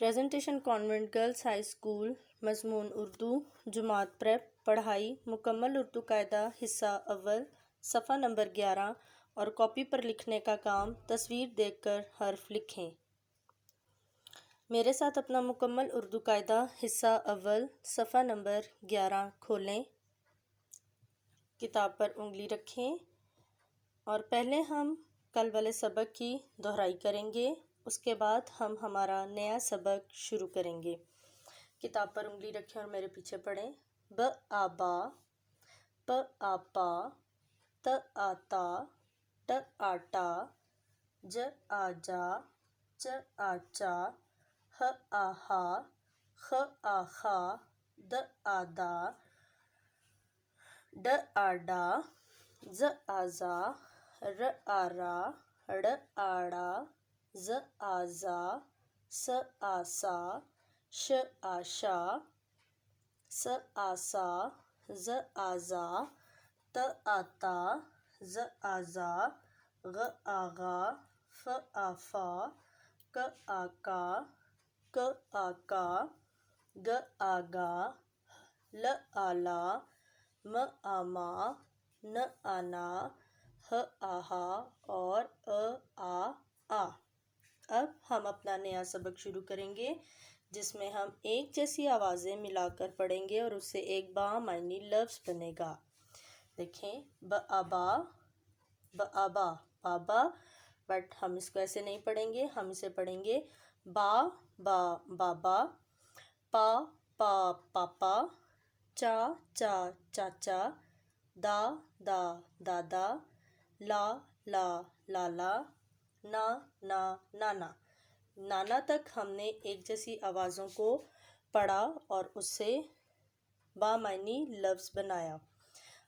Presentation convent girls high school मज़मून उर्दू जुमात prep पढ़ाई मुकम्मल उर्दू कायदा हिस्सा अव्वल सफ़ा नंबर 11 और कॉपी पर लिखने का काम तस्वीर देखकर हर्फ लिखें। मेरे साथ अपना मुकम्मल उर्दू कायदा हिस्सा अव्वल सफ़ा नंबर 11 खोलें, किताब पर उंगली रखें और पहले हम कल वाले सबक की दोहराई करेंगे। उसके बाद हम हमारा नया सबक शुरू करेंगे। किताब पर उंगली रखें और मेरे पीछे पढ़ें। ब आबा, प आपा, त आता, ट आटा, ज आजा, च आचा, ह आहा, ख आखा, द आदा, ड आडा, ज आजा, र आरा, ड़ आड़ा, ज आजा, स आसा, श आशा, स आसा, ज आजा, त आता, ज आजा, ग आगा, फ आफा, क आका, क आका, ग आगा, ल आला, म आमा, न आना, ह आहा और आ। अब हम अपना नया सबक शुरू करेंगे जिसमें हम एक जैसी आवाज़ें मिलाकर पढ़ेंगे और उससे एक बामायनी लफ्ज़ बनेगा। देखें, ब आबा, ब आबा बाबा, बट हम इसको ऐसे नहीं पढ़ेंगे, हम इसे पढ़ेंगे बा बाबा, पा पापा, चा चाचा, दा दादा, ला लाला, ना नाना। नाना तक हमने एक जैसी आवाज़ों को पढ़ा और उससे बामायनी लफ्ज़ बनाया।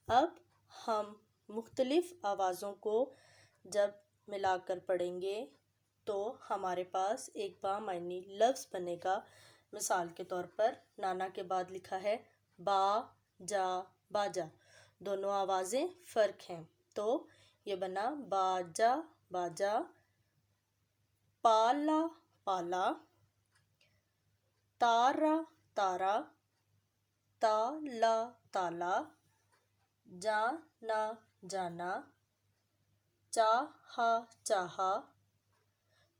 अब हम मुख्तलिफ़ आवाज़ों को जब मिलाकर पढ़ेंगे तो हमारे पास एक बामायनी लफ्ज़ बनेगा। मिसाल के तौर पर नाना के बाद लिखा है बा जा बाजा, दोनों आवाज़ें फ़र्क हैं, तो ये बना बाजा बाजा, पाला पाला, तारा तारा, ताला ताला, जाना जाना, चाहा चाहा,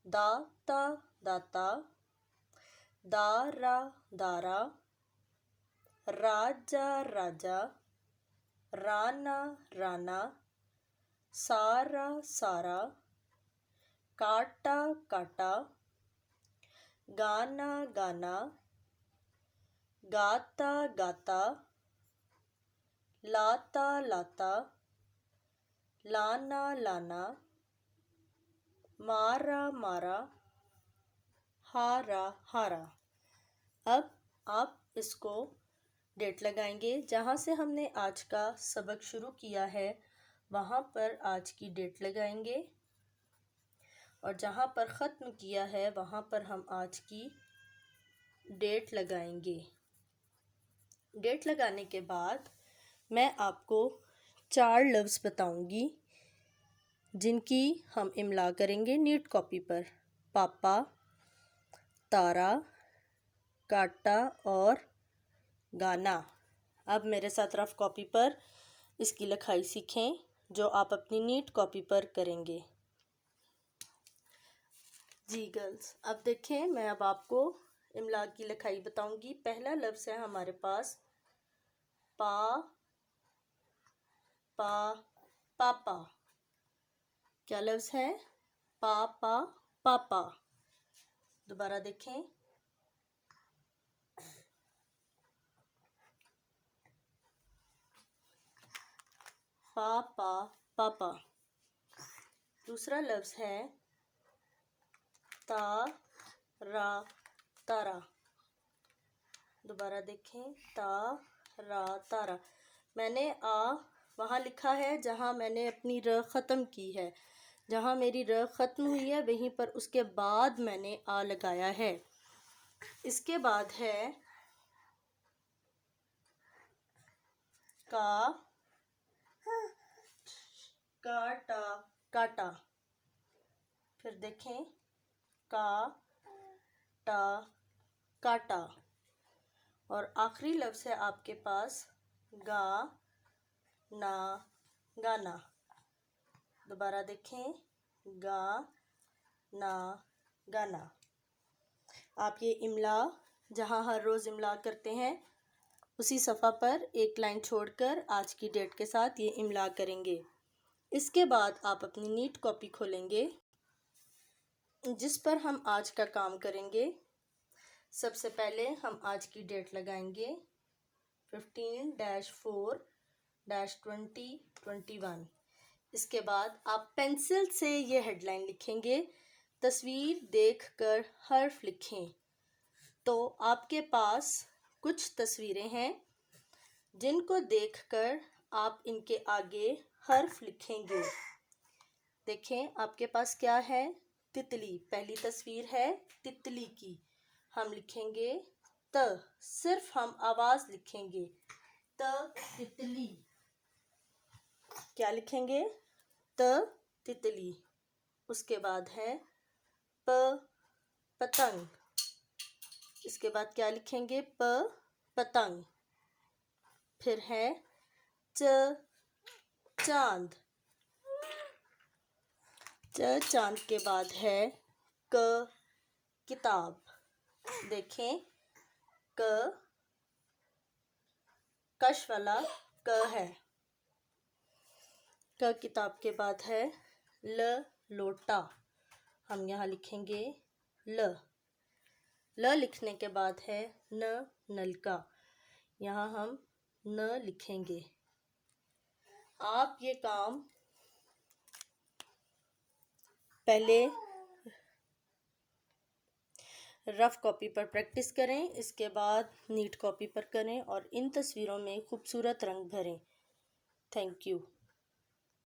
दाता दाता, दारा दारा, राजा राजा, राना राना, सारा सारा, काटा काटा, गाना गाना, गाता गाता, लाता लाता, लाना लाना, मारा मारा, हारा हारा। अब आप इसको डेट लगाएंगे। जहाँ से हमने आज का सबक शुरू किया है वहाँ पर आज की डेट लगाएंगे और जहाँ पर ख़त्म किया है वहाँ पर हम आज की डेट लगाएंगे। डेट लगाने के बाद मैं आपको 4 लफ्ज़ बताऊंगी जिनकी हम इमला करेंगे नीट कॉपी पर। पापा, तारा, काटा और गाना। अब मेरे साथ रफ कॉपी पर इसकी लिखाई सीखें जो आप अपनी नीट कॉपी पर करेंगे। जी गर्ल्स, अब देखें, मैं अब आपको इमला की लिखाई बताऊंगी। पहला लफ्ज़ है हमारे पास पा पापा। क्या लफ्ज़ है? पापा। दोबारा देखें, पापा। दूसरा लफ्ज़ है तारा। दोबारा देखें, तारा। मैंने वहाँ लिखा है जहाँ मैंने अपनी र ख़त्म की है। जहाँ मेरी र ख़त्म हुई है वहीं पर उसके बाद मैंने आ लगाया है। इसके बाद है काटा। फिर देखें, टा, काटा। और आखिरी लफ्ज़ है आपके पास गा, ना, गाना। दोबारा देखें, गा, ना, गाना। आप ये इमला जहाँ हर रोज़ इमला करते हैं उसी सफ़ा पर एक लाइन छोड़कर आज की डेट के साथ ये इमला करेंगे। इसके बाद आप अपनी नीट कॉपी खोलेंगे जिस पर हम आज का काम करेंगे। सबसे पहले हम आज की डेट लगाएंगे 15-4-2021। इसके बाद आप पेंसिल से ये हेडलाइन लिखेंगे, तस्वीर देखकर हर्फ लिखें। तो आपके पास कुछ तस्वीरें हैं जिनको देखकर आप इनके आगे हर्फ लिखेंगे। देखें आपके पास क्या है, तितली। पहली तस्वीर है तितली की। हम लिखेंगे त, सिर्फ हम आवाज़ लिखेंगे, त तितली। क्या लिखेंगे, त तितली। उसके बाद है प, पतंग। इसके बाद क्या लिखेंगे, प पतंग। फिर है च, चांद। च, चांद के बाद है क, किताब। देखें, क, कश वाला क है। क किताब के बाद है ल, लोटा। हम यहाँ लिखेंगे ल। ल लिखने के बाद है न, नलका। यहाँ हम न लिखेंगे। आप ये काम पहले रफ़ कॉपी पर प्रैक्टिस करें, इसके बाद नीट कॉपी पर करें और इन तस्वीरों में खूबसूरत रंग भरें। Thank you.